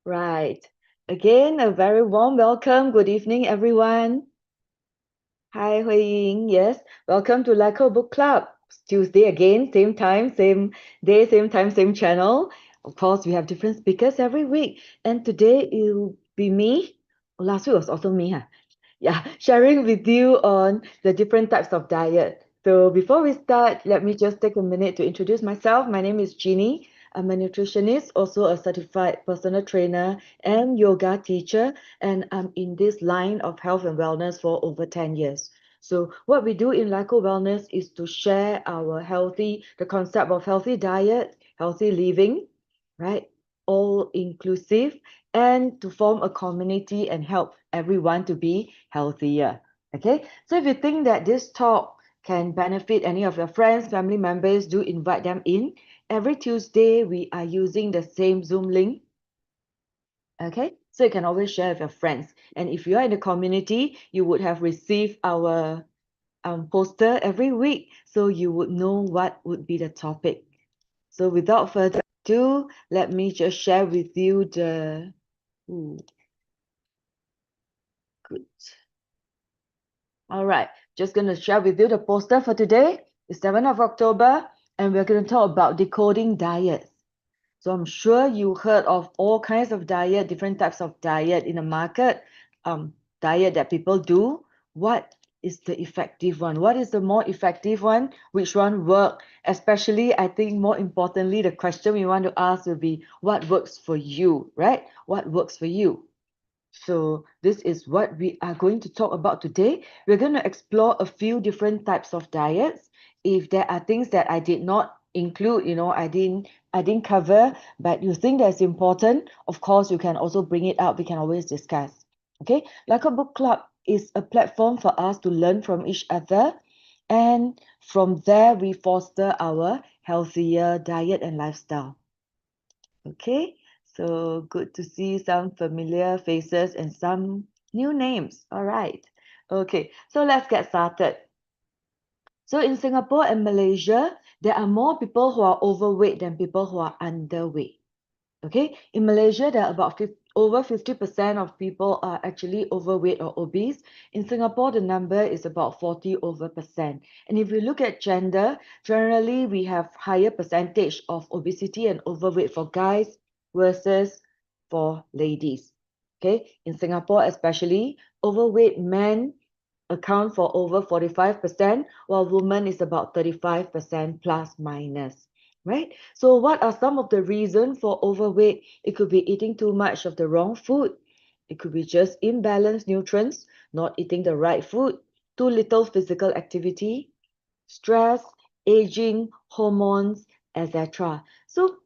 Right. Again, a very warm welcome. Good evening, everyone. Hi, Hui Ying. Yes, welcome to LiCo Book Club. Tuesday again, same time, same day, same time, same channel. Of course, we have different speakers every week. And today it'll be me. Oh, last week was also me, huh? Yeah, sharing with you on the different types of diet. So before we start, let me just take a minute to introduce myself. My name is Jeannie. I'm a nutritionist, also a certified personal trainer and yoga teacher, and I'm in this line of health and wellness for over 10 years. So what we do in LiCo Wellness is to share the concept of healthy diet, healthy living, right? All inclusive, and to form a community and help everyone to be healthier. Okay, so if you think that this talk can benefit any of your friends, family members, do invite them in. Every Tuesday, we are using the same Zoom link. Okay, so you can always share with your friends. And if you are in the community, you would have received our poster every week, so you would know what would be the topic. So without further ado, let me just share with you the good. All right, just going to share with you the poster for today. It's 7th of October, and we're going to talk about decoding diets. So I'm sure you heard of all kinds of diet, different types of diet in the market, diet that people do. What is the effective one? What is the more effective one? Which one work? Especially, I think more importantly, the question we want to ask will be, what works for you, right? What works for you? So this is what we are going to talk about today. We're going to explore a few different types of diets. If there are things that I did not include, I didn't cover, but you think that's important, of course, you can also bring it up. We can always discuss. Okay, like a book club is a platform for us to learn from each other, and from there we foster our healthier diet and lifestyle. Okay, so good to see some familiar faces and some new names. All right. Okay, so let's get started. So in Singapore and Malaysia, there are more people who are overweight than people who are underweight. Okay, in Malaysia, there are about over 50% of people are actually overweight or obese. In Singapore, the number is about 40 over percent. And if we look at gender, generally we have higher percentage of obesity and overweight for guys versus for ladies. Okay, in Singapore especially, overweight men account for over 45%, while women is about 35% plus minus. Right? So what are some of the reasons for overweight? It could be eating too much of the wrong food. It could be just imbalanced nutrients, not eating the right food, too little physical activity, stress, aging, hormones, etc. So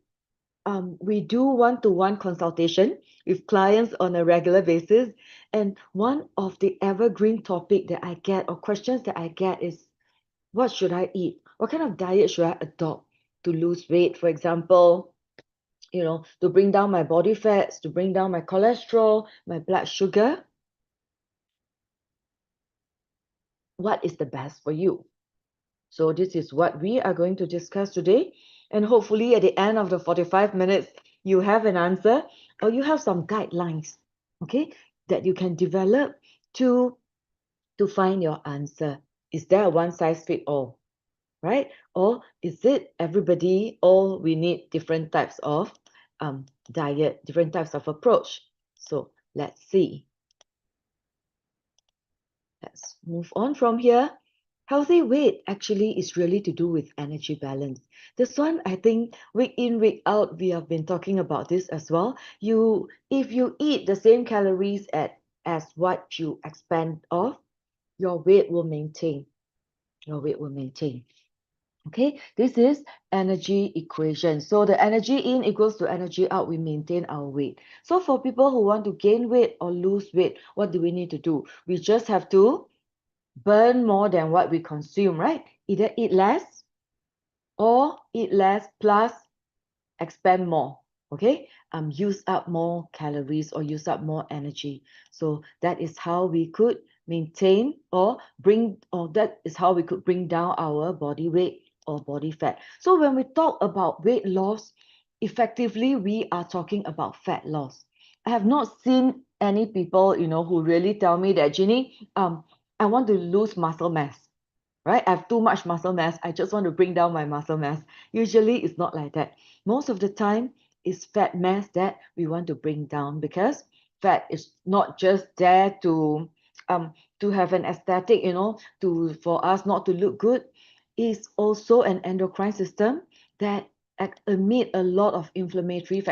we do one-to-one consultation with clients on a regular basis. And one of the evergreen topic that I get or questions that I get is, what should I eat? What kind of diet should I adopt to lose weight? For example, to bring down my body fats, to bring down my cholesterol, my blood sugar. What is the best for you? So this is what we are going to discuss today. And hopefully at the end of the 45 minutes, you have an answer or you have some guidelines, okay, that you can develop to find your answer. Is there a one size fit all? Right? Or is it everybody, all we need different types of diet, different types of approach? So let's see. Let's move on from here. Healthy weight actually is really to do with energy balance. This one, I think, week in, week out, we have been talking about this as well. If you eat the same calories as what you expend of, your weight will maintain. Your weight will maintain. Okay, this is energy equation. So the energy in equals to energy out, we maintain our weight. So for people who want to gain weight or lose weight, what do we need to do? We just have to burn more than what we consume, right? Either eat less or eat less plus expend more. Okay, use up more calories or use up more energy. So that is how we could maintain that is how we could bring down our body weight or body fat. So when we talk about weight loss, effectively we are talking about fat loss. I have not seen any people, who really tell me that, Ginny, I want to lose muscle mass, right? I have too much muscle mass. I just want to bring down my muscle mass. Usually it's not like that. Most of the time, it's fat mass that we want to bring down, because fat is not just there to have an aesthetic, for us not to look good. It's also an endocrine system that emit a lot of inflammation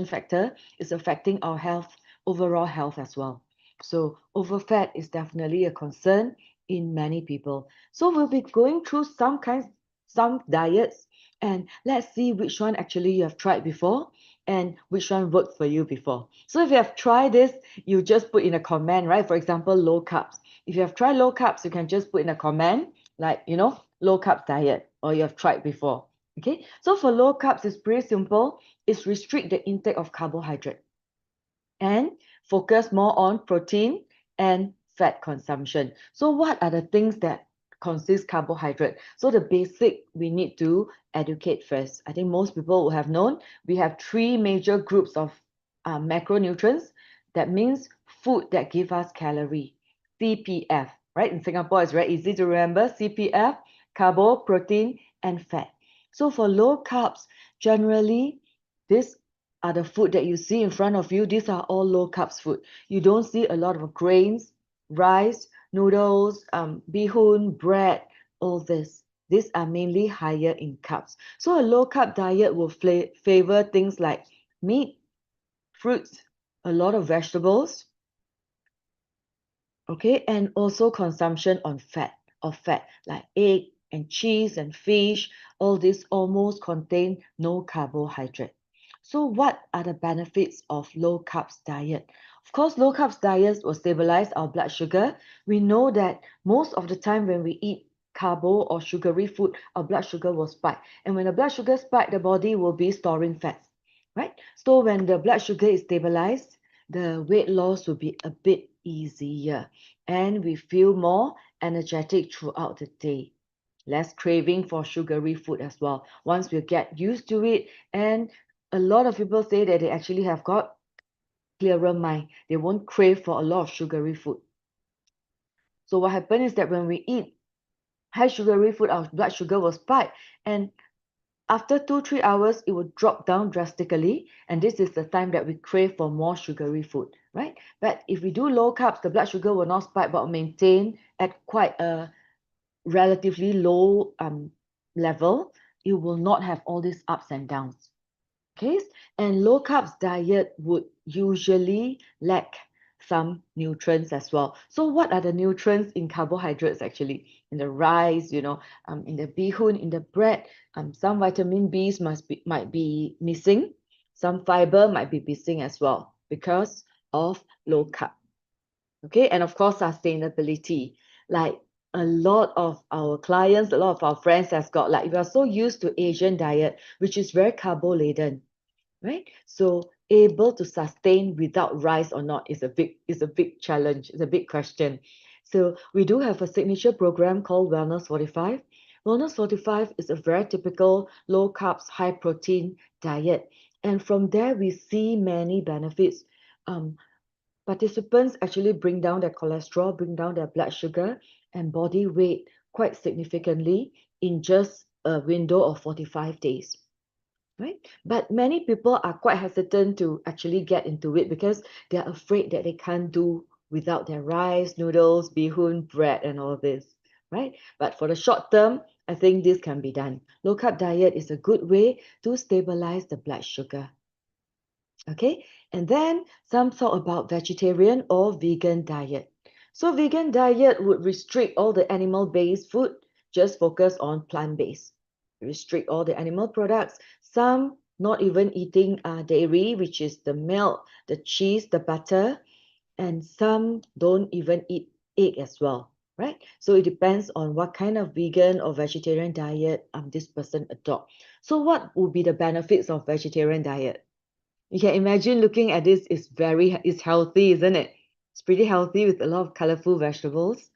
factor is affecting our health, overall health as well. So overfat is definitely a concern in many people. So we'll be going through some diets, and let's see which one actually you have tried before and which one worked for you before. So if you have tried this, you just put in a comment, right? For example, low carbs. If you have tried low carbs, you can just put in a comment like, low carb diet, or you have tried before. Okay, so for low carbs, it's pretty simple. It's restrict the intake of carbohydrate and focus more on protein and fat consumption. So what are the things that consist carbohydrate? So the basic we need to educate first. I think most people will have known we have three major groups of macronutrients. That means food that give us calorie, CPF, right? In Singapore, it's very easy to remember CPF, carbo, protein, and fat. So for low carbs, generally, this are the food that you see in front of you. These are all low carbs food. You don't see a lot of grains, rice, noodles, bihun, bread, all this. These are mainly higher in carbs. So a low carb diet will favor things like meat, fruits, a lot of vegetables, okay, and also consumption of fat like egg and cheese and fish. All this almost contain no carbohydrate. So what are the benefits of low carbs diet? Of course, low carbs diets will stabilize our blood sugar. We know that most of the time when we eat carbo or sugary food, our blood sugar will spike. And when the blood sugar spike, the body will be storing fats, right? So when the blood sugar is stabilized, the weight loss will be a bit easier, and we feel more energetic throughout the day. Less craving for sugary food as well. Once we get used to it, and a lot of people say that they actually have got clearer mind. They won't crave for a lot of sugary food. So what happens is that when we eat high sugary food, our blood sugar will spike, and after 2-3 hours, it will drop down drastically, and this is the time that we crave for more sugary food, right? But if we do low carbs, the blood sugar will not spike but maintain at quite a relatively low level. You will not have all these ups and downs. Okay, and low carbs diet would usually lack some nutrients as well. So what are the nutrients in carbohydrates actually? In the rice, in the bihun, in the bread, some vitamin Bs might be missing, some fiber might be missing as well because of low carb. Okay, and of course sustainability. Like a lot of our clients, a lot of our friends has got, like, we are so used to Asian diet, which is very carbo laden, right? So able to sustain without rice or not is a big challenge. It's a big question. So we do have a signature program called Wellness 45. Wellness 45 is a very typical low carbs, high protein diet. And from there, we see many benefits. Participants actually bring down their cholesterol, bring down their blood sugar and body weight quite significantly in just a window of 45 days. Right? But many people are quite hesitant to actually get into it because they're afraid that they can't do without their rice, noodles, bihun, bread, and all this, right? But for the short term, I think this can be done. Low carb diet is a good way to stabilize the blood sugar. Okay, and then some thought about vegetarian or vegan diet. So vegan diet would restrict all the animal-based food, just focus on plant-based. Restrict all the animal products. Some not even eating dairy, which is the milk, the cheese, the butter, and some don't even eat egg as well, right? So it depends on what kind of vegan or vegetarian diet this person adopt. So what would be the benefits of vegetarian diet? You can imagine looking at this is healthy, isn't it? It's pretty healthy with a lot of colorful vegetables.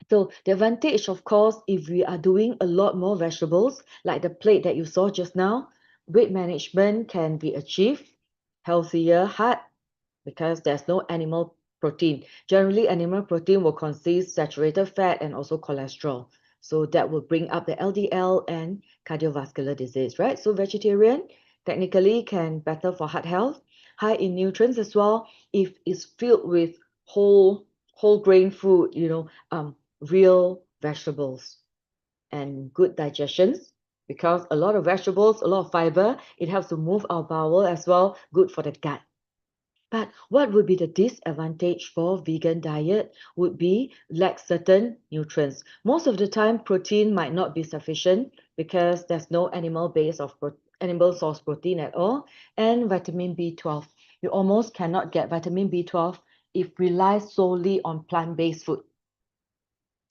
So the advantage, of course, if we are doing a lot more vegetables, like the plate that you saw just now, weight management can be achieved. healthier heart because there's no animal protein. Generally, animal protein will consist saturated fat and also cholesterol. So that will bring up the LDL and cardiovascular disease, right? So vegetarian technically can better for heart health, high in nutrients as well if it's filled with whole grain food, real vegetables and good digestions because a lot of vegetables, a lot of fiber, it helps to move our bowel as well, good for the gut. But what would be the disadvantage for vegan diet would be lack certain nutrients. Most of the time, protein might not be sufficient because there's no animal source protein at all, and vitamin B12. You almost cannot get vitamin B12 if rely solely on plant-based food.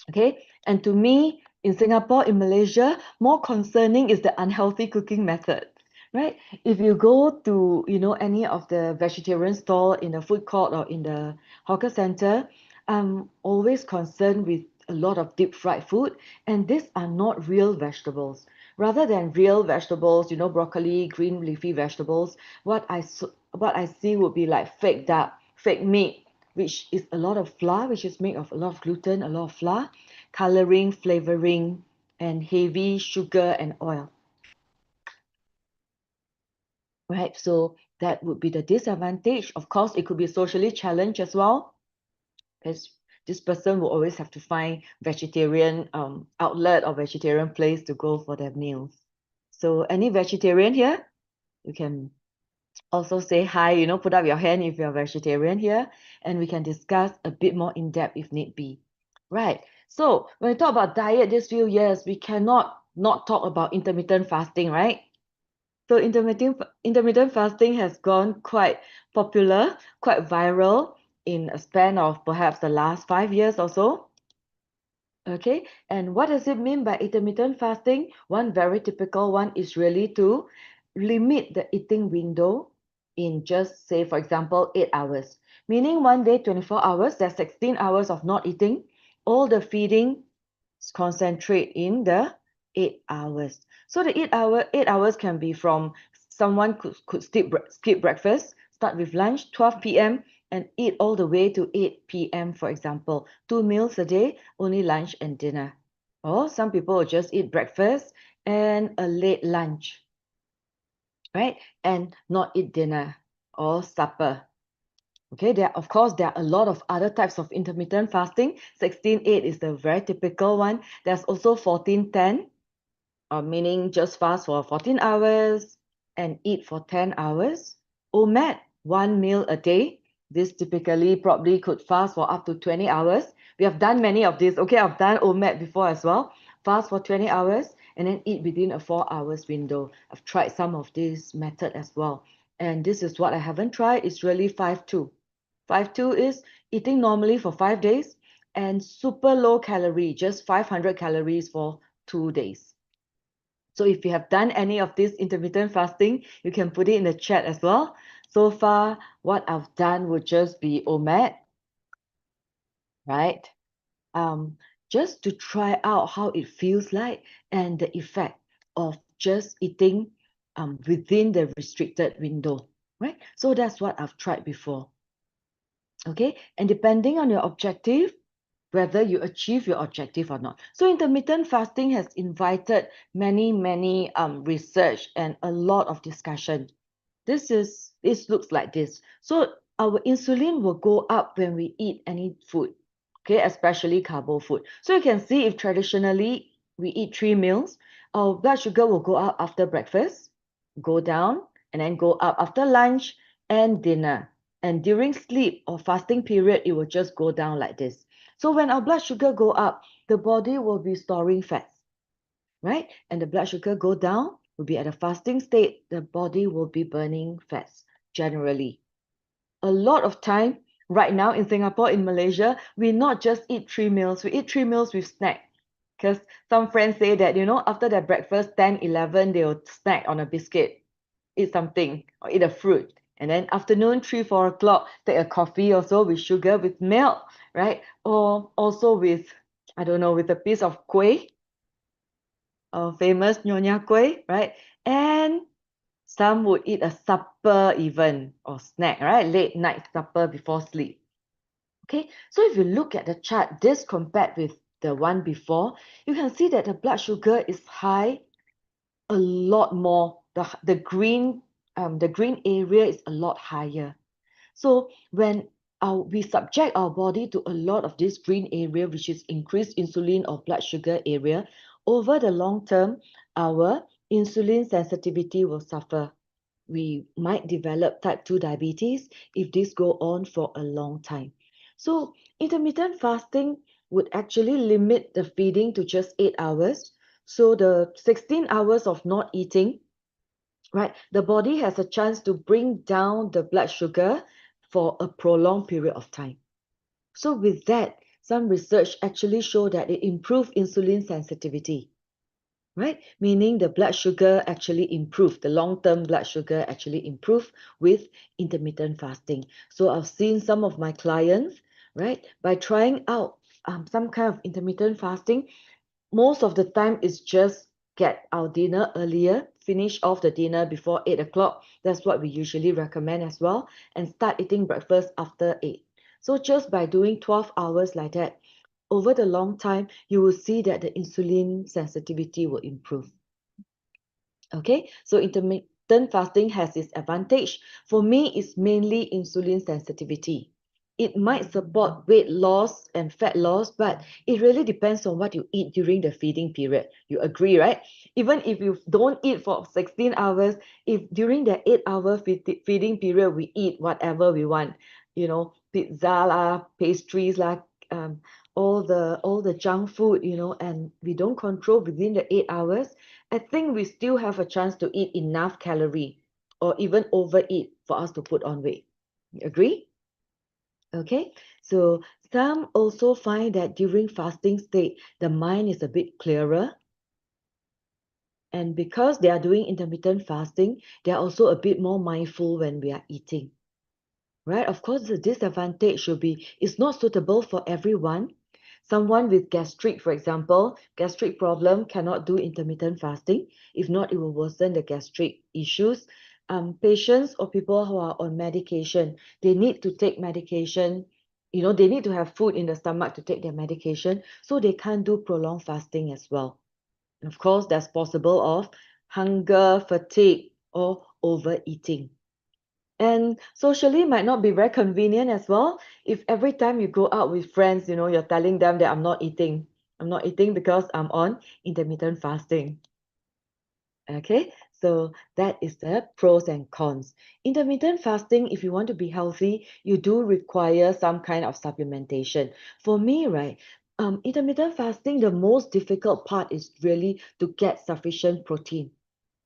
Okay, and to me, in Singapore, in Malaysia, more concerning is the unhealthy cooking method, right? If you go to, any of the vegetarian stall in the food court or in the hawker center, I'm always concerned with a lot of deep fried food, and these are not real vegetables. Rather than real vegetables, broccoli, green leafy vegetables, what I see would be like fake duck, fake meat, which is a lot of flour, which is made of a lot of gluten, a lot of flour, coloring, flavoring, and heavy sugar and oil. Right, so that would be the disadvantage. Of course, it could be socially challenged as well, because this person will always have to find vegetarian outlet or vegetarian place to go for their meals. So any vegetarian here, you can also say hi, put up your hand if you're vegetarian here, and we can discuss a bit more in depth if need be. Right. So when we talk about diet this few years, we cannot not talk about intermittent fasting, right? So intermittent fasting has gone quite popular, quite viral in a span of perhaps the last 5 years or so. Okay, and what does it mean by intermittent fasting? One very typical one is really to limit the eating window in just say, for example, 8 hours. Meaning one day, 24 hours, there's 16 hours of not eating. All the feeding concentrate in the 8 hours. So the 8 hours can be from someone could skip breakfast, start with lunch, 12 p.m., and eat all the way to 8 p.m., for example. 2 meals a day, only lunch and dinner. Or some people will just eat breakfast and a late lunch, right? And not eat dinner or supper. Okay, of course, there are a lot of other types of intermittent fasting. 16-8 is the very typical one. There's also 14-10, meaning just fast for 14 hours and eat for 10 hours. OMAD, 1 meal a day. This typically probably could fast for up to 20 hours. We have done many of these. Okay, I've done OMAD before as well. Fast for 20 hours and then eat within a 4 hours window. I've tried some of this method as well. And this is what I haven't tried. It's really 5-2. 5-2 is eating normally for 5 days and super low calorie, just 500 calories for 2 days. So if you have done any of this intermittent fasting, you can put it in the chat as well. So far, what I've done would just be OMAD, right? Just to try out how it feels like and the effect of just eating within the restricted window, right? So that's what I've tried before. Okay, and depending on your objective, whether you achieve your objective or not. So intermittent fasting has invited many research and a lot of discussion. This looks like this. So our insulin will go up when we eat any food, okay, especially carbo food. So you can see if traditionally we eat 3 meals, our blood sugar will go up after breakfast, go down, and then go up after lunch and dinner. And during sleep or fasting period, it will just go down like this. So when our blood sugar go up, the body will be storing fats, right? And the blood sugar go down, will be at a fasting state, the body will be burning fats generally. A lot of time right now in Singapore, in Malaysia, we not just eat 3 meals, we eat 3 meals with snack. Because some friends say that, after their breakfast, 10, 11, they'll snack on a biscuit, eat something, or eat a fruit. And then afternoon, 3, 4 o'clock, take a coffee also with sugar, with milk, right? Or also with, I don't know, with a piece of kueh, famous Nyonya Kueh, right? And Some would eat a supper even, or snack, right? Late night supper before sleep. Okay, so if you look at the chart, this compared with the one before, you can see that the blood sugar is high a lot more. The green area is a lot higher. So when we subject our body to a lot of this green area, which is increased insulin or blood sugar area, over the long term, our insulin sensitivity will suffer. We might develop type 2 diabetes if this go on for a long time. So intermittent fasting would actually limit the feeding to just 8 hours. So the 16 hours of not eating, right? The body has a chance to bring down the blood sugar for a prolonged period of time. So with that, some research actually show that it improves insulin sensitivity, right? Meaning the blood sugar actually improve, the long-term blood sugar actually improve with intermittent fasting. So I've seen some of my clients, right, by trying out some kind of intermittent fasting, most of the time it's just get our dinner earlier, finish off the dinner before 8 o'clock. That's what we usually recommend as well. And start eating breakfast after 8. So just by doing 12 hours like that, over the long time, you will see that the insulin sensitivity will improve. Okay, so intermittent fasting has its advantage. For me, it's mainly insulin sensitivity. It might support weight loss and fat loss, but it really depends on what you eat during the feeding period. You agree, right? Even if you don't eat for 16 hours, if during the 8-hour feeding period we eat whatever we want, pizza lah, pastries lah, um, all the junk food, and we don't control within the 8 hours, I think we still have a chance to eat enough calorie or even overeat for us to put on weight. You agree? Okay, so some also find that during fasting state, the mind is a bit clearer. And because they are doing intermittent fasting, they are also a bit more mindful when we are eating. Right? Of course, the disadvantage should be it's not suitable for everyone. Someone with gastric, for example, gastric problem cannot do intermittent fasting. If not, it will worsen the gastric issues. Patients or people who are on medication, they need to take medication. They need to have food in the stomach to take their medication, so they can't do prolonged fasting as well. And of course, that's possible of hunger, fatigue, or overeating. And socially might not be very convenient as well. If every time you go out with friends, you're telling them that I'm not eating. I'm not eating because I'm on intermittent fasting. Okay, so that is the pros and cons. Intermittent fasting, if you want to be healthy, you do require some kind of supplementation. For me, right, intermittent fasting, the most difficult part is really to get sufficient protein,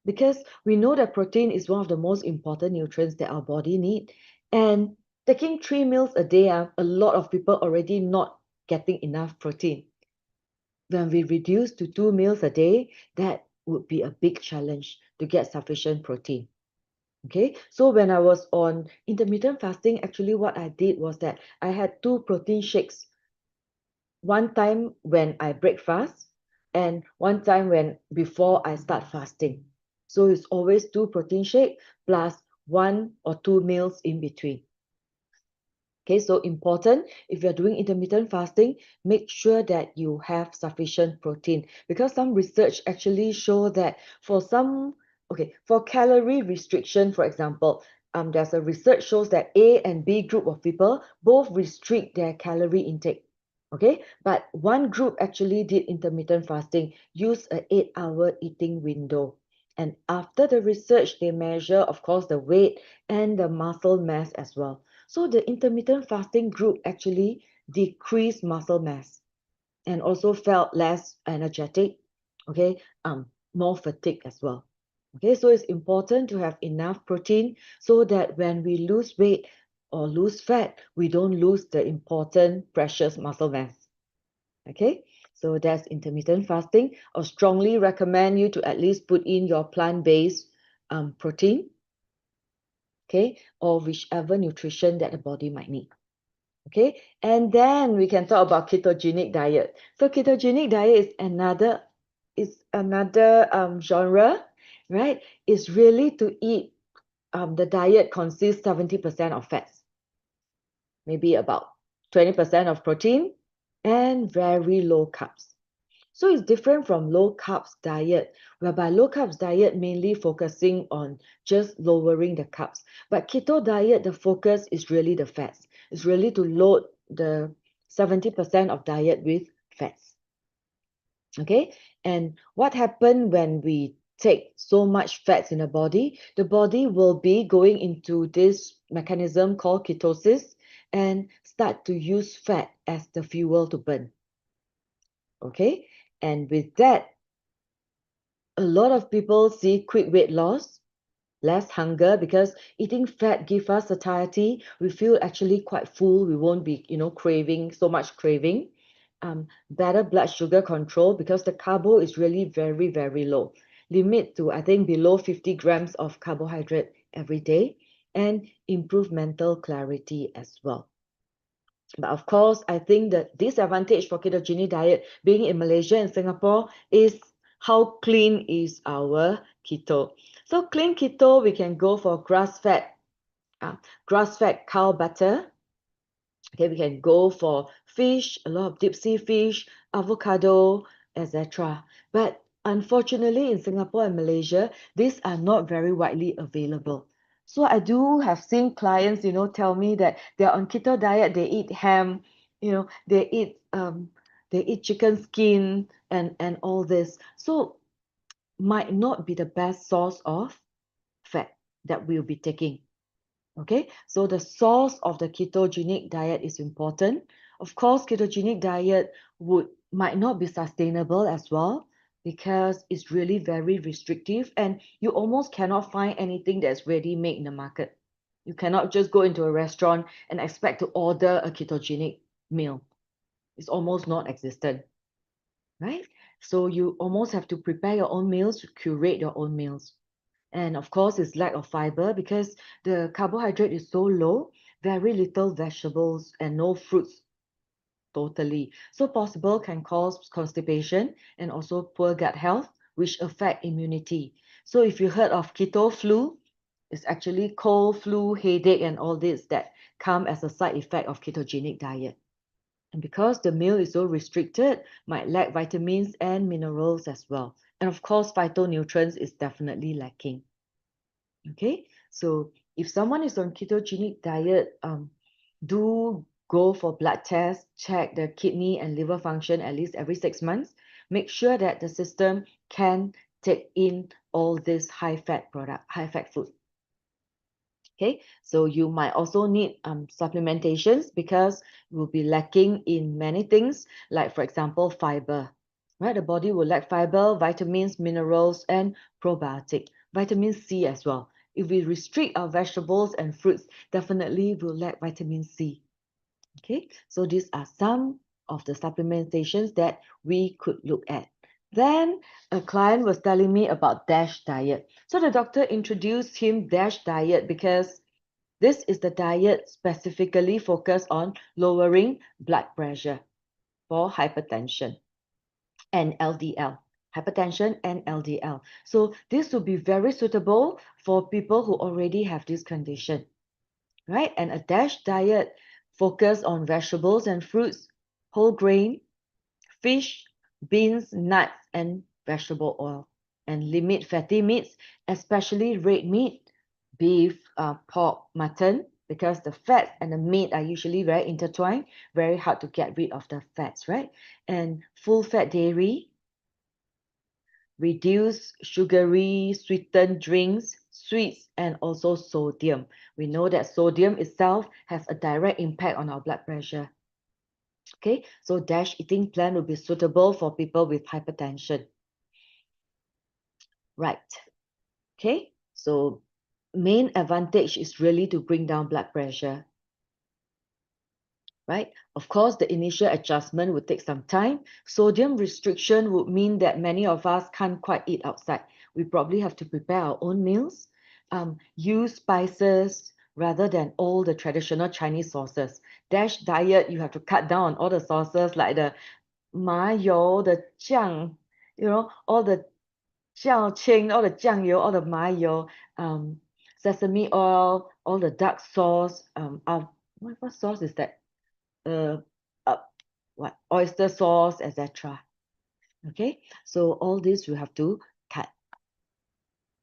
because we know that protein is one of the most important nutrients that our body need. And taking 3 meals a day, a lot of people already not getting enough protein. When we reduce to 2 meals a day, that would be a big challenge to get sufficient protein. Okay, so when I was on intermittent fasting, actually what I did was that I had 2 protein shakes. One time when I break fast and one time when before I start fasting. So it's always 2 protein shake plus 1 or 2 meals in between. Okay, so important, if you're doing intermittent fasting, make sure that you have sufficient protein, because some research actually show that for calorie restriction, for example, there's a research shows that A and B group of people both restrict their calorie intake. Okay, but one group actually did intermittent fasting, use an 8-hour eating window. And after the research, they measure, of course, the weight and the muscle mass as well. So the intermittent fasting group actually decreased muscle mass and also felt less energetic, okay, more fatigue as well. Okay, so it's important to have enough protein so that when we lose weight or lose fat, we don't lose the important precious muscle mass. Okay, so that's intermittent fasting. I strongly recommend you to at least put in your plant-based protein, okay, or whichever nutrition that the body might need. Okay, and then we can talk about ketogenic diet. So ketogenic diet is another genre, right, is really to eat, the diet consists 70% of fats, maybe about 20% of protein, and very low carbs. So it's different from low carbs diet, whereby low carbs diet mainly focusing on just lowering the carbs. But keto diet, the focus is really the fats. It's really to load the 70% of diet with fats. Okay, and what happens when we take so much fats in the body will be going into this mechanism called ketosis and start to use fat as the fuel to burn. Okay, and with that, a lot of people see quick weight loss, less hunger, because eating fat gives us satiety. We feel actually quite full. We won't be, craving so much craving. Better blood sugar control, because the carbo is really very, very low. Limit to, I think, below 50 grams of carbohydrate every day, and improve mental clarity as well. But of course, I think the disadvantage for ketogenic diet being in Malaysia and Singapore is how clean is our keto. So clean keto, we can go for grass-fed cow butter. Okay, we can go for fish, a lot of deep sea fish, avocado, etc. But unfortunately, in Singapore and Malaysia, these are not very widely available. So I do have seen clients, tell me that they're on keto diet, they eat ham, they eat chicken skin and all this. So might not be the best source of fat that we'll be taking. Okay, so the source of the ketogenic diet is important. Of course, ketogenic diet might not be sustainable as well, because it's really very restrictive and you almost cannot find anything that's ready made in the market. You cannot just go into a restaurant and expect to order a ketogenic meal. It's almost non-existent, right? So you almost have to prepare your own meals, curate your own meals. And of course, it's lack of fiber, because the carbohydrate is so low, very little vegetables and no fruits totally. So possible can cause constipation and also poor gut health, which affect immunity. So if you heard of keto flu, it's actually cold, flu, headache, and all this that come as a side effect of ketogenic diet. And because the meal is so restricted, might lack vitamins and minerals as well. And of course, phytonutrients is definitely lacking. Okay, so if someone is on ketogenic diet, do go for blood tests, check the kidney and liver function at least every 6 months. Make sure that the system can take in all this high fat food. Okay, so you might also need supplementations, because we'll be lacking in many things, like for example, fiber. Right, the body will lack fiber, vitamins, minerals, and probiotic. Vitamin C as well. If we restrict our vegetables and fruits, definitely we'll lack vitamin C. Okay, so these are some of the supplementations that we could look at. Then a client was telling me about DASH diet. So the doctor introduced him DASH diet because this is the diet specifically focused on lowering blood pressure for hypertension and LDL. Hypertension and LDL. So this will be very suitable for people who already have this condition, right? And a DASH diet focus on vegetables and fruits, whole grain, fish, beans, nuts, and vegetable oil, and limit fatty meats, especially red meat, beef, pork, mutton, because the fat and the meat are usually very intertwined, very hard to get rid of the fats, right? And full fat dairy, reduce sugary sweetened drinks, sweets, and also sodium. We know that sodium itself has a direct impact on our blood pressure. Okay, so DASH eating plan will be suitable for people with hypertension. Right. Okay, so main advantage is really to bring down blood pressure. Right? Of course, the initial adjustment would take some time. Sodium restriction would mean that many of us can't quite eat outside. We probably have to prepare our own meals, use spices rather than all the traditional Chinese sauces. DASH diet, you have to cut down on all the sauces like the 麻油, the 酱, all the xiaoqing, all the 酱油, all the 麻油, sesame oil, all the dark sauce, what sauce is that? Uh, uh, what oyster sauce, etc. Okay, so all this you have to cut.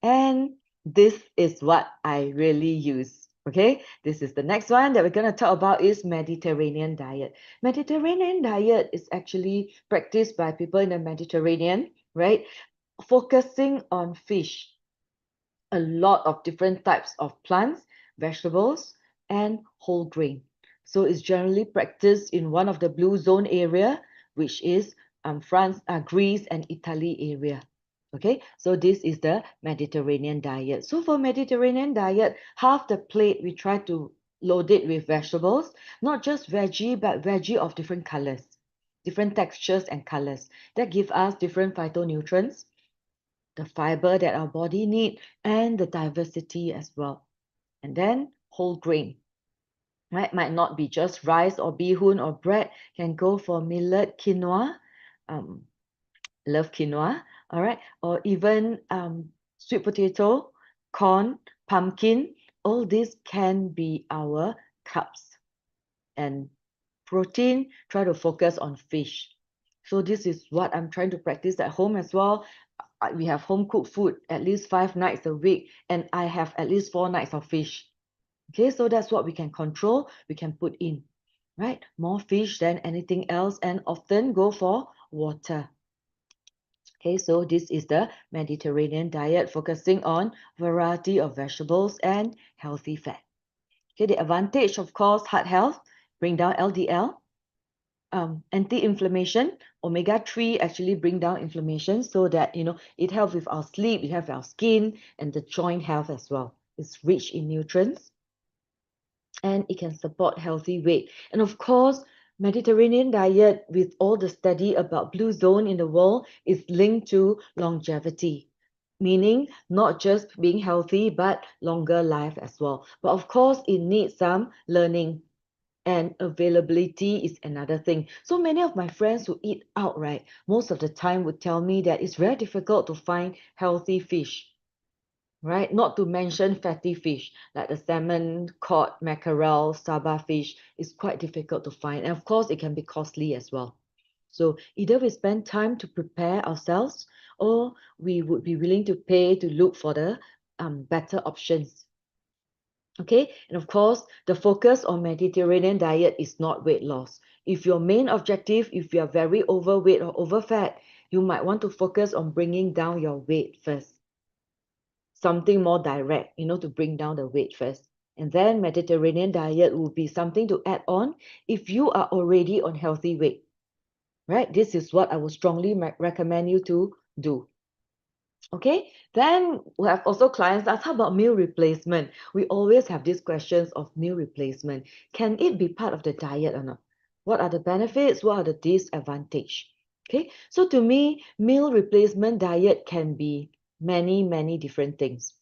And this is what I really use. Okay, this is the next one that we're going to talk about is Mediterranean diet. Mediterranean diet is actually practiced by people in the Mediterranean, right? Focusing on fish, a lot of different types of plants, vegetables, and whole grain. So it's generally practiced in one of the blue zone area, which is France, Greece, and Italy area. Okay, so this is the Mediterranean diet. So for Mediterranean diet, half the plate we try to load it with vegetables, not just veggie, but veggie of different colors, different textures and colors that give us different phytonutrients, the fiber that our body need, and the diversity as well. And then whole grain, right? Might not be just rice or bihun or bread, can go for millet, quinoa, um, love quinoa, all right, or even sweet potato, corn, pumpkin. All this can be our carbs. And protein, try to focus on fish. So this is what I'm trying to practice at home as well. We have home cooked food at least 5 nights a week, and I have at least 4 nights of fish. Okay, so that's what we can control, we can put in, right? More fish than anything else, and often go for water. Okay, so this is the Mediterranean diet, focusing on variety of vegetables and healthy fat. Okay, the advantage, of course, heart health, bring down LDL, anti-inflammation. Omega-3 actually bring down inflammation, so that it helps with our sleep, it helps our skin and the joint health as well. It's rich in nutrients and it can support healthy weight. And of course, Mediterranean diet, with all the study about blue zone in the world, is linked to longevity, meaning not just being healthy but longer life as well. But of course, it needs some learning, and availability is another thing. So many of my friends who eat out, right, most of the time would tell me that it's very difficult to find healthy fish, right? Not to mention fatty fish like the salmon, cod, mackerel, saba fish is quite difficult to find. And of course, it can be costly as well. So either we spend time to prepare ourselves, or we would be willing to pay to look for the better options. Okay, and of course, the focus on Mediterranean diet is not weight loss. If your main objective, if you are very overweight or overfat, you might want to focus on bringing down your weight first. Something more direct, to bring down the weight first. And then Mediterranean diet will be something to add on if you are already on healthy weight, right? This is what I would strongly recommend you to do. Okay, then we have also clients ask, how about meal replacement? We always have these questions of meal replacement. Can it be part of the diet or not? What are the benefits? What are the disadvantages? Okay, so to me, meal replacement diet can be many, many different things.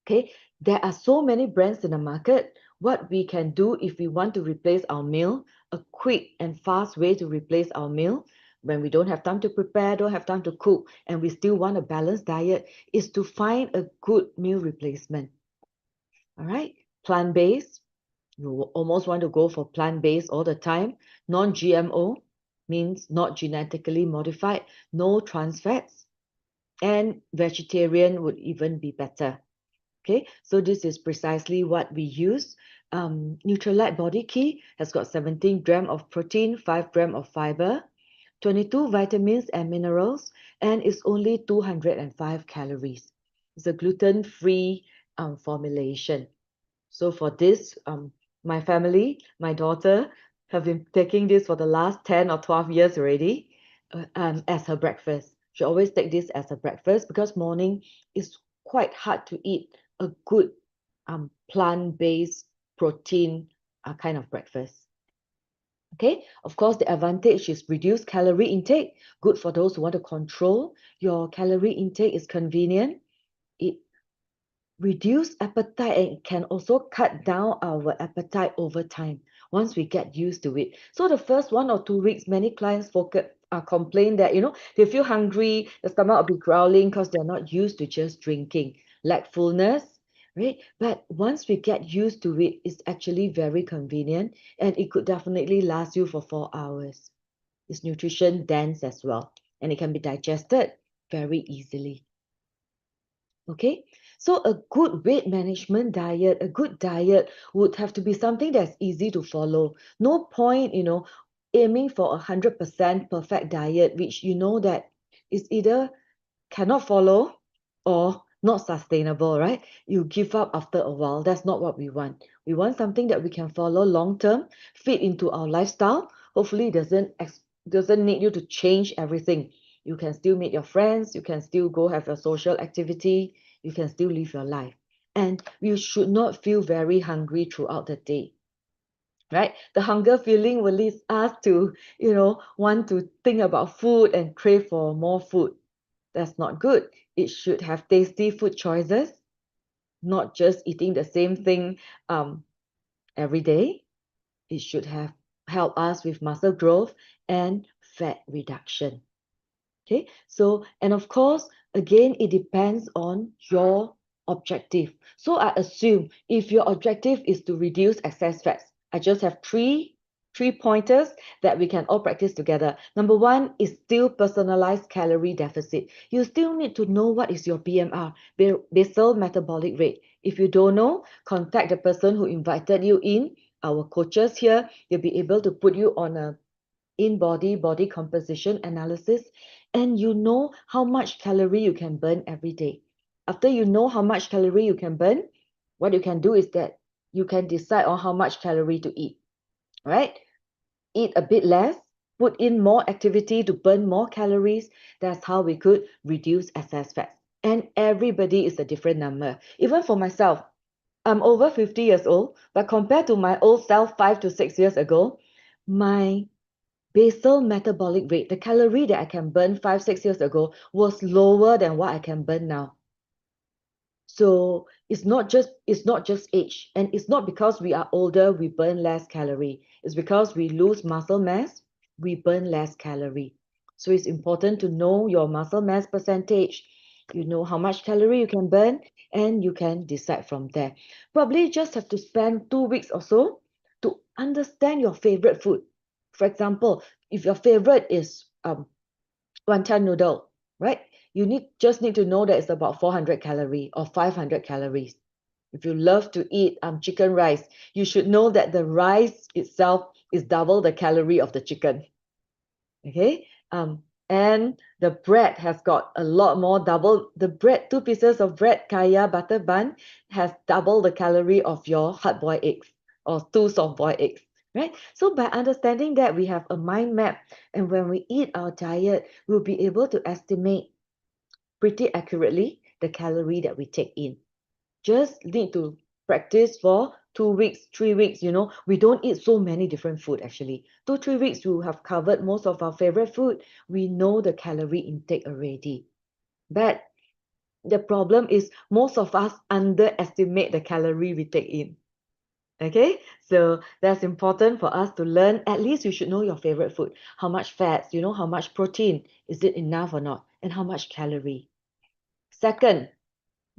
Okay, there are so many brands in the market. What we can do if we want to replace our meal, a quick and fast way to replace our meal, when we don't have time to prepare, don't have time to cook, and we still want a balanced diet, is to find a good meal replacement. All right, plant-based, you almost want to go for plant-based all the time. Non-GMO means not genetically modified, no trans fats, and vegetarian would even be better. Okay, so this is precisely what we use. Nutrilite Body Key has got 17 grams of protein, 5 grams of fiber, 22 vitamins and minerals, and it's only 205 calories. It's a gluten-free formulation. So for this, my family, my daughter, have been taking this for the last 10 or 12 years already, as her breakfast. She always take this as a breakfast because morning is quite hard to eat a good plant-based protein kind of breakfast. Okay, of course, the advantage is reduced calorie intake, good for those who want to control your calorie intake. Is convenient. It reduce appetite and can also cut down our appetite over time once we get used to it. So the first 1 or 2 weeks, many clients complain that, they feel hungry, the stomach will be growling because they're not used to just drinking, lack fullness, right? But once we get used to it, it's actually very convenient and it could definitely last you for 4 hours. It's nutrition dense as well, and it can be digested very easily. Okay, so a good weight management diet, a good diet would have to be something that's easy to follow. No point, aiming for 100% perfect diet, which you know that is either cannot follow or not sustainable, right? You give up after a while. That's not what we want. We want something that we can follow long term, fit into our lifestyle. Hopefully, it doesn't need you to change everything. You can still meet your friends. You can still go have a social activity. You can still live your life. And you should not feel very hungry throughout the day, right? The hunger feeling will lead us to, want to think about food and crave for more food. That's not good. It should have tasty food choices, not just eating the same thing every day. It should have help us with muscle growth and fat reduction. Okay, so, and of course, again, it depends on your objective. So I assume if your objective is to reduce excess fats, I just have three pointers that we can all practice together. Number one is still personalized calorie deficit. You still need to know what is your BMR, basal metabolic rate. If you don't know, contact the person who invited you in. Our coaches here, they'll be able to put you on a body composition analysis, and you know how much calorie you can burn every day. After you know how much calorie you can burn, what you can do is that you can decide on how much calorie to eat, right? Eat a bit less, put in more activity to burn more calories. That's how we could reduce excess fats. And everybody is a different number. Even for myself, I'm over 50 years old, but compared to my old self 5 to 6 years ago, my basal metabolic rate, the calorie that I can burn 5, 6 years ago, was lower than what I can burn now. So it's not just age, and it's not because we are older we burn less calorie. It's because we lose muscle mass, we burn less calorie. So it's important to know your muscle mass percentage. You know how much calorie you can burn, and you can decide from there. Probably just have to spend 2 weeks or so to understand your favorite food. For example, if your favorite is wanton noodle, right? You just need to know that it's about 400 calories or 500 calories. If you love to eat chicken rice, you should know that the rice itself is double the calorie of the chicken. Okay. And the bread has got a lot more, double the bread. 2 pieces of bread, kaya butter bun, has double the calorie of your hard-boiled eggs or 2 soft-boiled eggs. Right? So by understanding that, we have a mind map, and when we eat our diet, we'll be able to estimate pretty accurately the calorie that we take in. Just need to practice for 2 weeks, 3 weeks. We don't eat so many different food actually. 2, 3 weeks, we have covered most of our favorite food. We know the calorie intake already. But the problem is most of us underestimate the calorie we take in. Okay, so that's important for us to learn. At least you should know your favorite food. How much fats, how much protein, is it enough or not, and how much calorie. Second,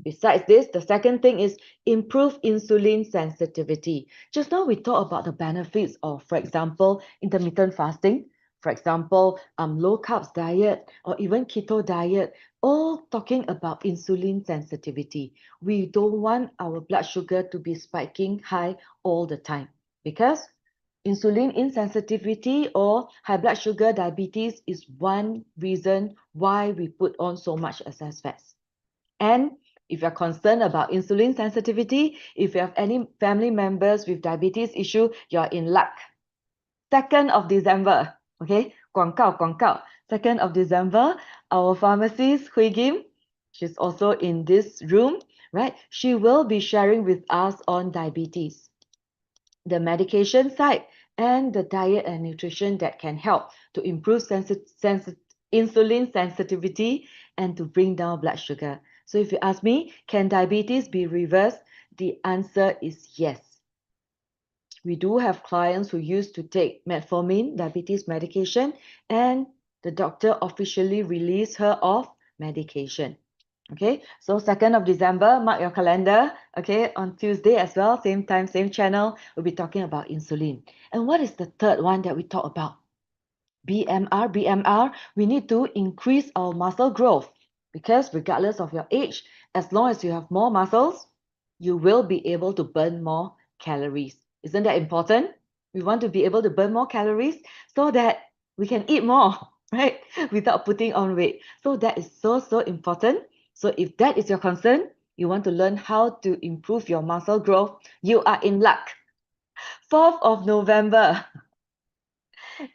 besides this, the second thing is improve insulin sensitivity. Just now we talked about the benefits of, for example, intermittent fasting, for example, low carbs diet, or even keto diet, all talking about insulin sensitivity. We don't want our blood sugar to be spiking high all the time, because insulin insensitivity or high blood sugar diabetes is one reason why we put on so much excess fats. And if you're concerned about insulin sensitivity, if you have any family members with diabetes issue, you're in luck. 2nd of December, okay, 广告. 2nd of December, our pharmacist Hui Kim, she's also in this room, right? She will be sharing with us on diabetes, the medication side, and the diet and nutrition that can help to improve insulin sensitivity and to bring down blood sugar. So if you ask me, can diabetes be reversed? The answer is yes. We do have clients who used to take metformin, diabetes medication, and the doctor officially released her off medication. Okay, so 2nd of December, mark your calendar. Okay, on Tuesday as well, same time, same channel, we'll be talking about insulin. And what is the third one that we talk about? BMR. BMR, we need to increase our muscle growth because regardless of your age, as long as you have more muscles, you will be able to burn more calories. Isn't that important? We want to be able to burn more calories so that we can eat more, right? Without putting on weight. So that is so, so important. So if that is your concern, you want to learn how to improve your muscle growth, you are in luck. 4th of November,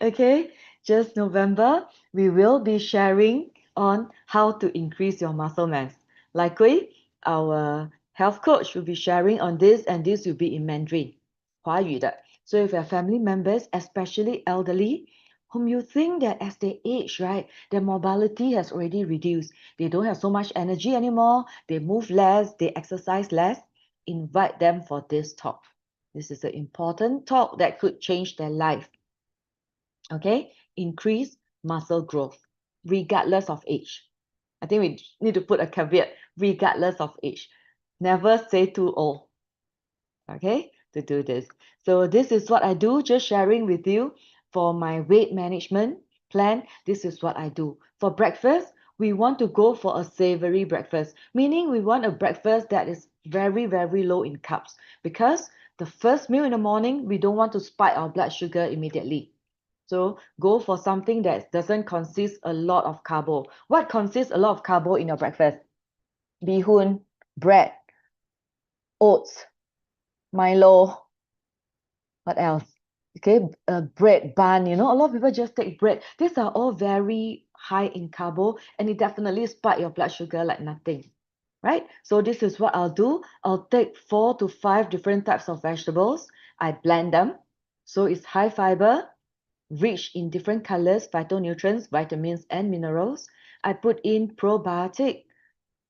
okay, just November, we will be sharing on how to increase your muscle mass. Likely, our health coach will be sharing on this, and this will be in Mandarin, 华语的. So if you have family members, especially elderly, whom you think that as they age, right, their mobility has already reduced. They don't have so much energy anymore. They move less. They exercise less. Invite them for this talk. This is an important talk that could change their life. Okay, increase muscle growth regardless of age. I think we need to put a caveat, regardless of age. Never say too old, okay, to do this. So this is what I do, just sharing with you for my weight management plan. This is what I do. For breakfast, we want to go for a savory breakfast, meaning we want a breakfast that is very, very low in carbs because the first meal in the morning, we don't want to spike our blood sugar immediately. So go for something that doesn't consist a lot of carbo. What consists a lot of carbo in your breakfast? Bee hoon, bread, oats, Milo, what else? Okay, bread, bun, a lot of people just take bread. These are all very high in carbo and it definitely spike your blood sugar like nothing, right? So this is what I'll do. I'll take 4 to 5 different types of vegetables. I blend them. So it's high fiber, rich in different colors, phytonutrients, vitamins, and minerals. I put in probiotic,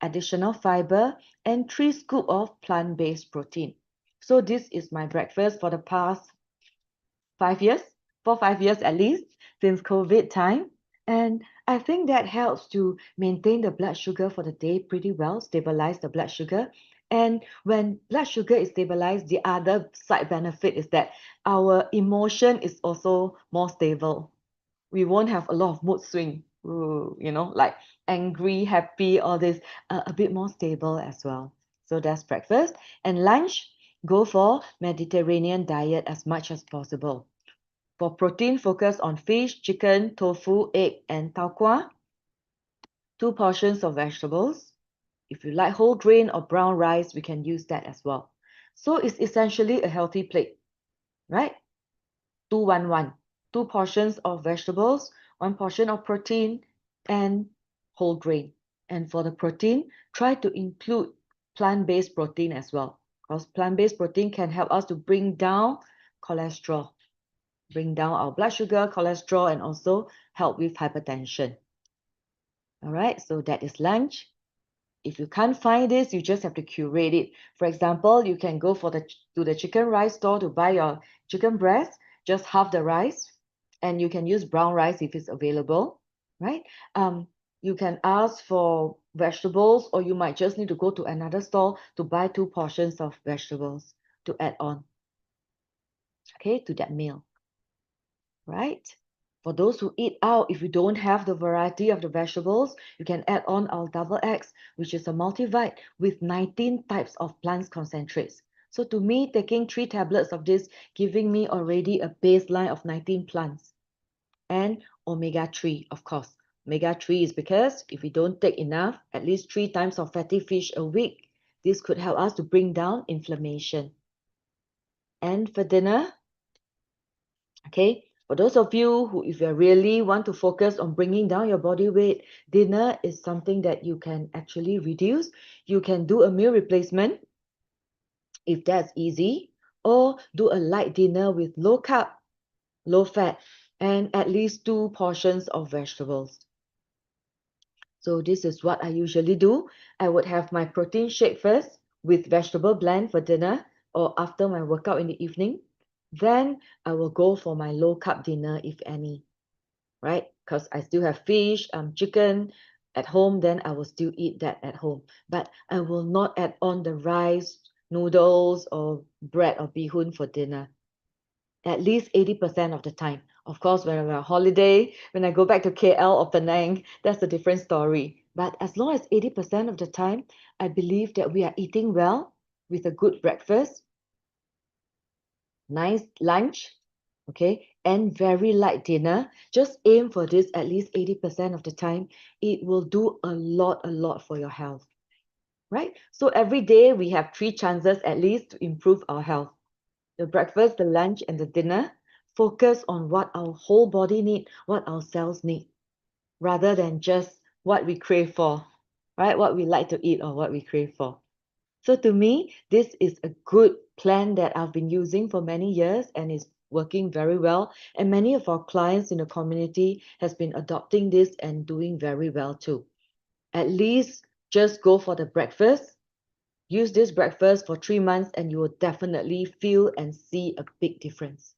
additional fiber, and 3 scoops of plant-based protein. So this is my breakfast for the past 5 years, 5 years at least, since COVID time. And I think that helps to maintain the blood sugar for the day pretty well, stabilize the blood sugar. And when blood sugar is stabilized, the other side benefit is that our emotion is also more stable. We won't have a lot of mood swing, like angry, happy, all this, a bit more stable as well. So that's breakfast. And lunch, go for Mediterranean diet as much as possible. For protein, focus on fish, chicken, tofu, egg, and tau kwa. 2 portions of vegetables. If you like whole grain or brown rice, we can use that as well. So it's essentially a healthy plate, right? 2-1-1. 2 portions of vegetables, 1 portion of protein, and whole grain. And for the protein, try to include plant-based protein as well, because plant-based protein can help us to bring down cholesterol, bring down our blood sugar, cholesterol, and also help with hypertension. All right, so that is lunch. If you can't find this, you just have to curate it. For example, you can go to the chicken rice store to buy your chicken breast, just half the rice, and you can use brown rice if it's available, right? You can ask for vegetables, or you might just need to go to another store to buy 2 portions of vegetables to add on, okay, to that meal, right? For those who eat out, if you don't have the variety of the vegetables, you can add on our double X, which is a multivite with 19 types of plants concentrates. So to me, taking 3 tablets of this, giving me already a baseline of 19 plants. And omega-3, of course. Omega-3 is because if we don't take enough, at least 3 times of fatty fish a week, this could help us to bring down inflammation. And for dinner, okay, for those of you who, if you really want to focus on bringing down your body weight, dinner is something that you can actually reduce. You can do a meal replacement if that's easy, or do a light dinner with low carb, low fat, and at least 2 portions of vegetables. So this is what I usually do. I would have my protein shake first with vegetable blend for dinner or after my workout in the evening. Then I will go for my low carb dinner, if any. right? Because I still have fish, chicken at home, then I will still eat that at home. But I will not add on the rice, noodles, or bread or bihun for dinner. At least 80% of the time. Of course, when I'm on holiday, when I go back to KL or Penang, that's a different story. But as long as 80% of the time, I believe that we are eating well with a good breakfast, nice lunch, okay, and very light dinner. Just aim for this at least 80% of the time. It will do a lot for your health, right? So every day we have 3 chances at least to improve our health. The breakfast, the lunch, and the dinner. Focus on what our whole body need, what our cells need, rather than just what we crave for, right? What we like to eat or what we crave for. So to me, this is a good plan that I've been using for many years and is working very well. And many of our clients in the community has been adopting this and doing very well too. At least just go for the breakfast. Use this breakfast for 3 months and you will definitely feel and see a big difference.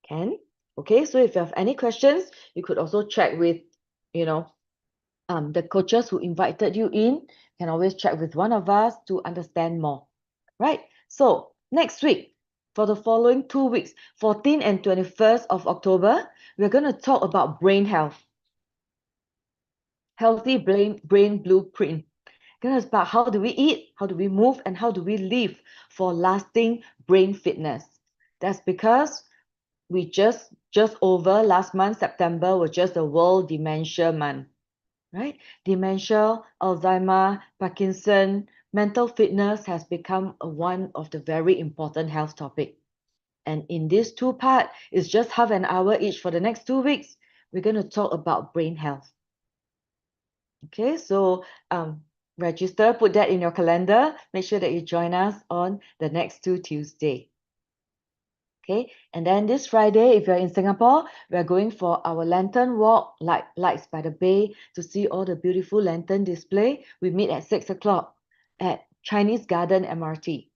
Can? Okay, so if you have any questions, you could also check with, the coaches who invited you in. You can always check with one of us to understand more, right? So next week, for the following 2 weeks, 14 and 21st of October, we're going to talk about brain health, healthy brain blueprint. It's about how do we eat, how do we move, and how do we live for lasting brain fitness. That's because we just over last month, September, was just the World Dementia Month, right? Dementia, Alzheimer, Parkinson, mental fitness has become one of the very important health topic. And in this 2 part, it's just half an hour each for the next 2 weeks. We're going to talk about brain health. Okay, so register, put that in your calendar. Make sure that you join us on the next 2 Tuesday. Okay, and then this Friday, if you're in Singapore, we're going for our lantern walk, like lights by the bay, to see all the beautiful lantern display. We meet at 6 o'clock at Chinese Garden MRT.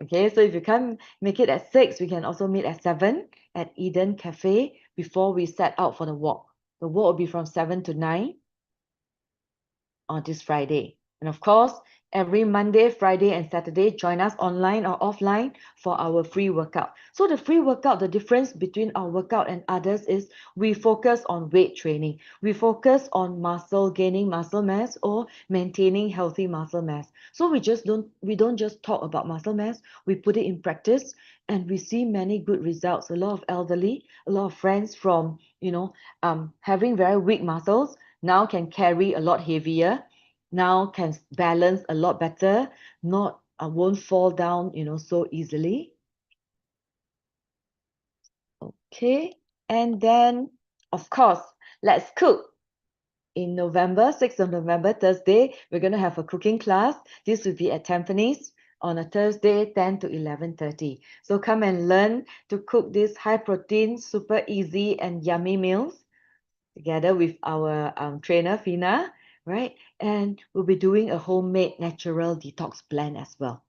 Okay, so if you can't make it at 6, we can also meet at 7 at Eden Cafe before we set out for the walk. The walk will be from 7 to 9 on this Friday. And of course, every Monday, Friday, and Saturday, join us online or offline for our free workout. So the free workout, the difference between our workout and others is we focus on weight training. We focus on gaining muscle mass or maintaining healthy muscle mass. So we don't just talk about muscle mass, we put it in practice and we see many good results. A lot of elderly, a lot of friends from, having very weak muscles now can carry a lot heavier, now can balance a lot better, not won't fall down, so easily. Okay, and then of course, let's cook. In November, 6th of November, Thursday, we're going to have a cooking class. This will be at Tampines on a Thursday, 10 to 11:30. So come and learn to cook this high protein, super easy and yummy meals together with our trainer, Fina, right? And we'll be doing a homemade natural detox blend as well.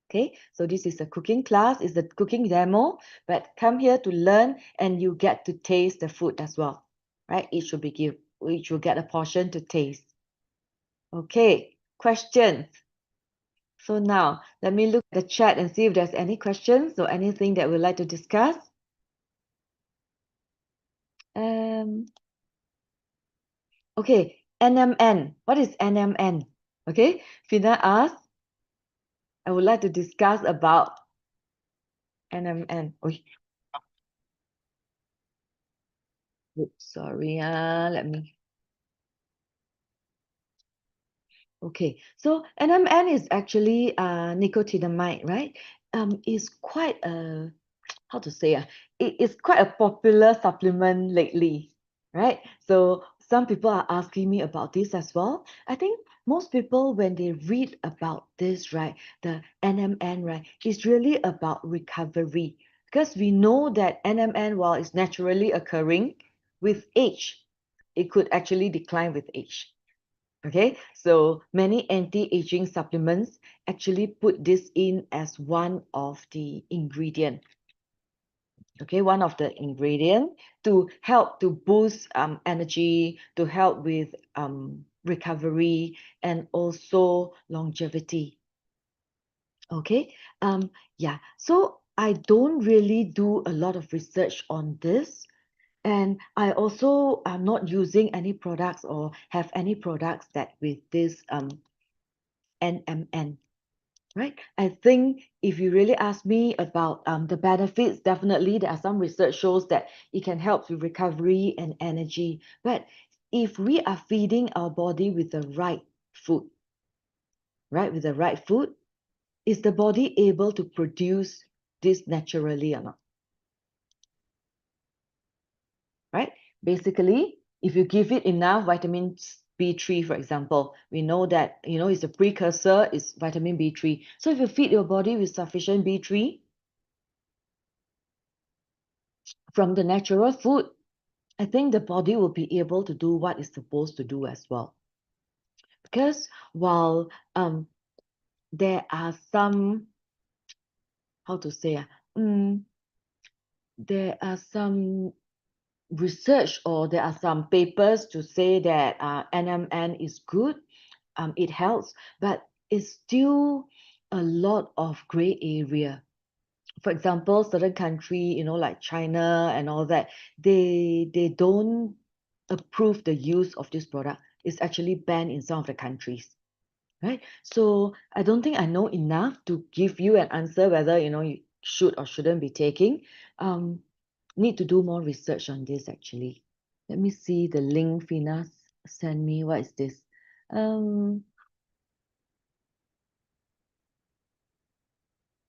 Okay, so this is a cooking class, it's a cooking demo, but come here to learn and you get to taste the food as well, right? Each will get a portion to taste. Okay, questions. So now let me look at the chat and see if there's any questions or anything that we'd like to discuss. Okay, NMN. What is NMN? Okay, Fina asked, I would like to discuss about NMN. Oh, oops, sorry, let me. Okay, so NMN is actually nicotinamide, right? Is quite a, how to say, it is quite a popular supplement lately, right? So some people are asking me about this as well. I think most people, when they read about this, right, the NMN, right, is really about recovery because we know that NMN, while it's naturally occurring with age, it could actually decline with age. Okay, so many anti-aging supplements actually put this in as one of the ingredient. Okay, one of the ingredient to help to boost energy, to help with recovery and also longevity. Okay, yeah, so I don't really do a lot of research on this. And I also am not using any products or have any products that with this NMN, right? I think if you really ask me about the benefits, definitely there are some research shows that it can help with recovery and energy. But if we are feeding our body with the right food, right, with the right food, is the body able to produce this naturally or not? Right? Basically, if you give it enough vitamin B3, for example, we know that, it's a precursor, is vitamin B3. So if you feed your body with sufficient B3 from the natural food, I think the body will be able to do what it's supposed to do as well. Because while there are some, how to say, there are some research or there are some papers to say that NMN is good, it helps, but it's still a lot of gray area. For example, certain country, like China and all that, they don't approve the use of this product. It's actually banned in some of the countries, right? So I don't think I know enough to give you an answer whether you should or shouldn't be taking. Um, Need to do more research on this actually. Let me see the link Fina send me. What is this? Um,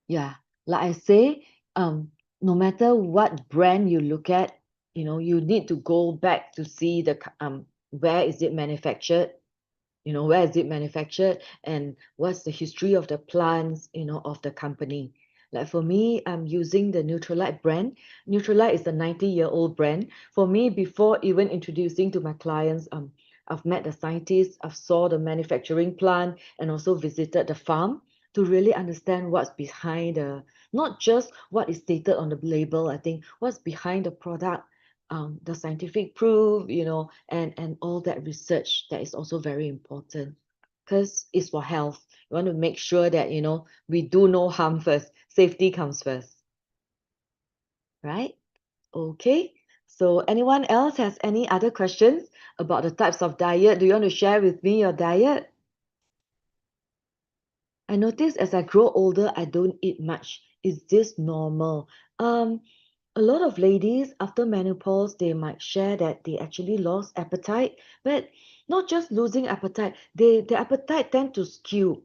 yeah, like I say, no matter what brand you look at, you need to go back to see where is it manufactured, where is it manufactured and what's the history of the plants, of the company. Like for me, I'm using the Nutrilite brand. Nutrilite is a 90-year-old brand. For me, before even introducing to my clients, I've met the scientists, I've saw the manufacturing plant and also visited the farm to really understand what's behind not just what is stated on the label, I think what's behind the product, the scientific proof, and all that research that is also very important because it's for health. You want to make sure that, we do no harm first. Safety comes first, right? Okay. So anyone else has any other questions about the types of diet? Do you want to share with me your diet? I notice as I grow older, I don't eat much. Is this normal? Um, a lot of ladies after menopause, they might share that they actually lost appetite, but not just losing appetite, their appetite tend to skew.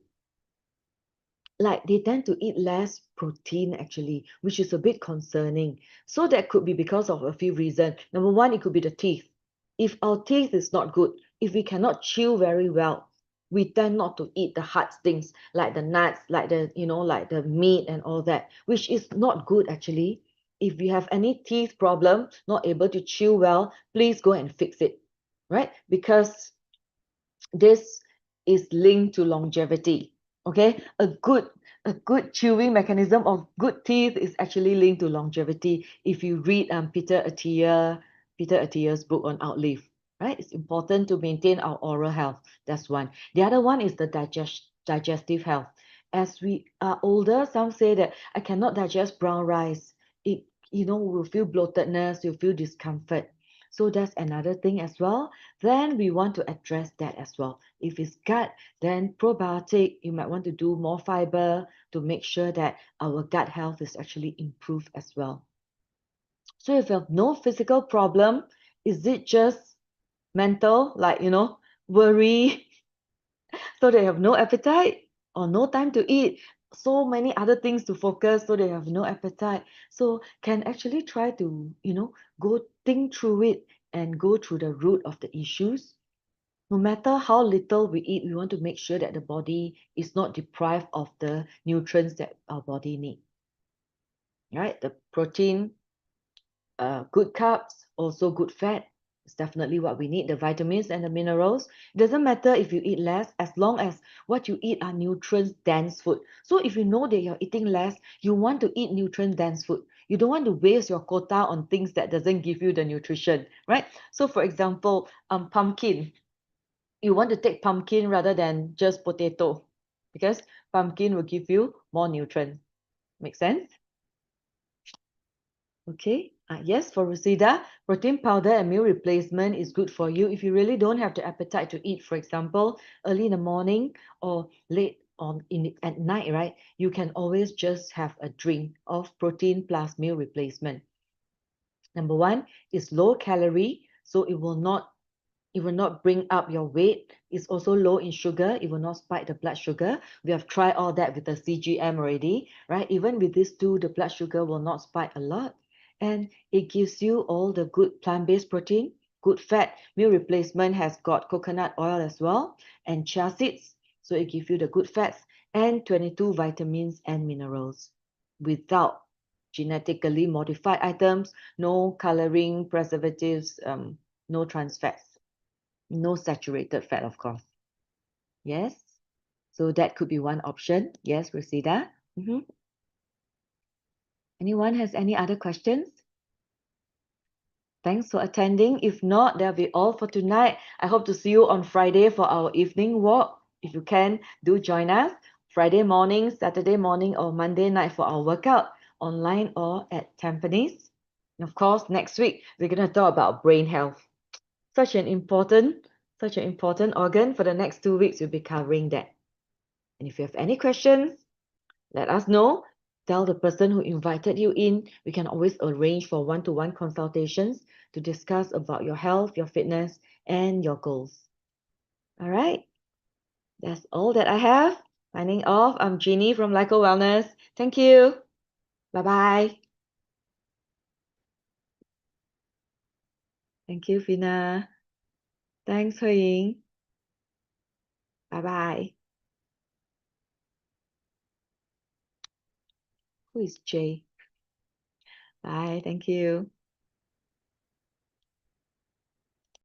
Like they tend to eat less protein actually, which is a bit concerning. So that could be because of a few reasons. Number one, it could be the teeth. If our teeth is not good, if we cannot chew very well, we tend not to eat the hard things like the nuts, like like the meat and all that, which is not good actually. If you have any teeth problem, not able to chew well, please go and fix it, right? Because this is linked to longevity. Okay, a good chewing mechanism of good teeth is actually linked to longevity. If you read Peter Attia's book on Outlive, right? It's important to maintain our oral health. That's one. The other one is the digestive health. As we are older, some say that I cannot digest brown rice. It will feel bloatedness, you feel discomfort. So that's another thing as well. Then we want to address that as well. If it's gut, then probiotic, you might want to do more fiber to make sure that our gut health is actually improved as well. So if you have no physical problem, is it just mental, like, worry, so they have no appetite or no time to eat? So many other things to focus, so they have no appetite. So can actually try to, go think through it and go through the root of the issues. No matter how little we eat, we want to make sure that the body is not deprived of the nutrients that our body needs. Right? The protein, good carbs, also good fat. It's definitely what we need, the vitamins and the minerals. It doesn't matter if you eat less, as long as what you eat are nutrient dense food. So if you know that you're eating less, you want to eat nutrient dense food. You don't want to waste your quota on things that doesn't give you the nutrition, right? So for example, pumpkin. You want to take pumpkin rather than just potato because pumpkin will give you more nutrients. Make sense? Okay. Yes, for Rosida, protein powder and meal replacement is good for you if you really don't have the appetite to eat, for example, early in the morning or late on at night, right? You can always just have a drink of protein plus meal replacement. Number one is low calorie, so it will not bring up your weight. It's also low in sugar. It will not spike the blood sugar. We have tried all that with the CGM already, right? Even with these two, the blood sugar will not spike a lot. And it gives you all the good plant-based protein, good fat. Meal replacement has got coconut oil as well and chia seeds. So it gives you the good fats and 22 vitamins and minerals without genetically modified items, no coloring, preservatives, no trans fats. No saturated fat, of course. Yes. So that could be one option. Yes, Rosida. Anyone has any other questions? Thanks for attending. If not, that'll be all for tonight. I hope to see you on Friday for our evening walk. If you can, do join us Friday morning, Saturday morning, or Monday night for our workout, online or at Tampines. And of course, next week we're going to talk about brain health. Such an important organ. For the next 2 weeks, we'll be covering that. And if you have any questions, let us know. Tell the person who invited you in. We can always arrange for one-to-one consultations to discuss about your health, your fitness, and your goals. All right. That's all that I have. Signing off. I'm Jeannie from LiCo Wellness. Thank you. Bye-bye. Thank you, Fina. Thanks, Hui Ying. Bye-bye. Who is Jay? Bye. Thank you.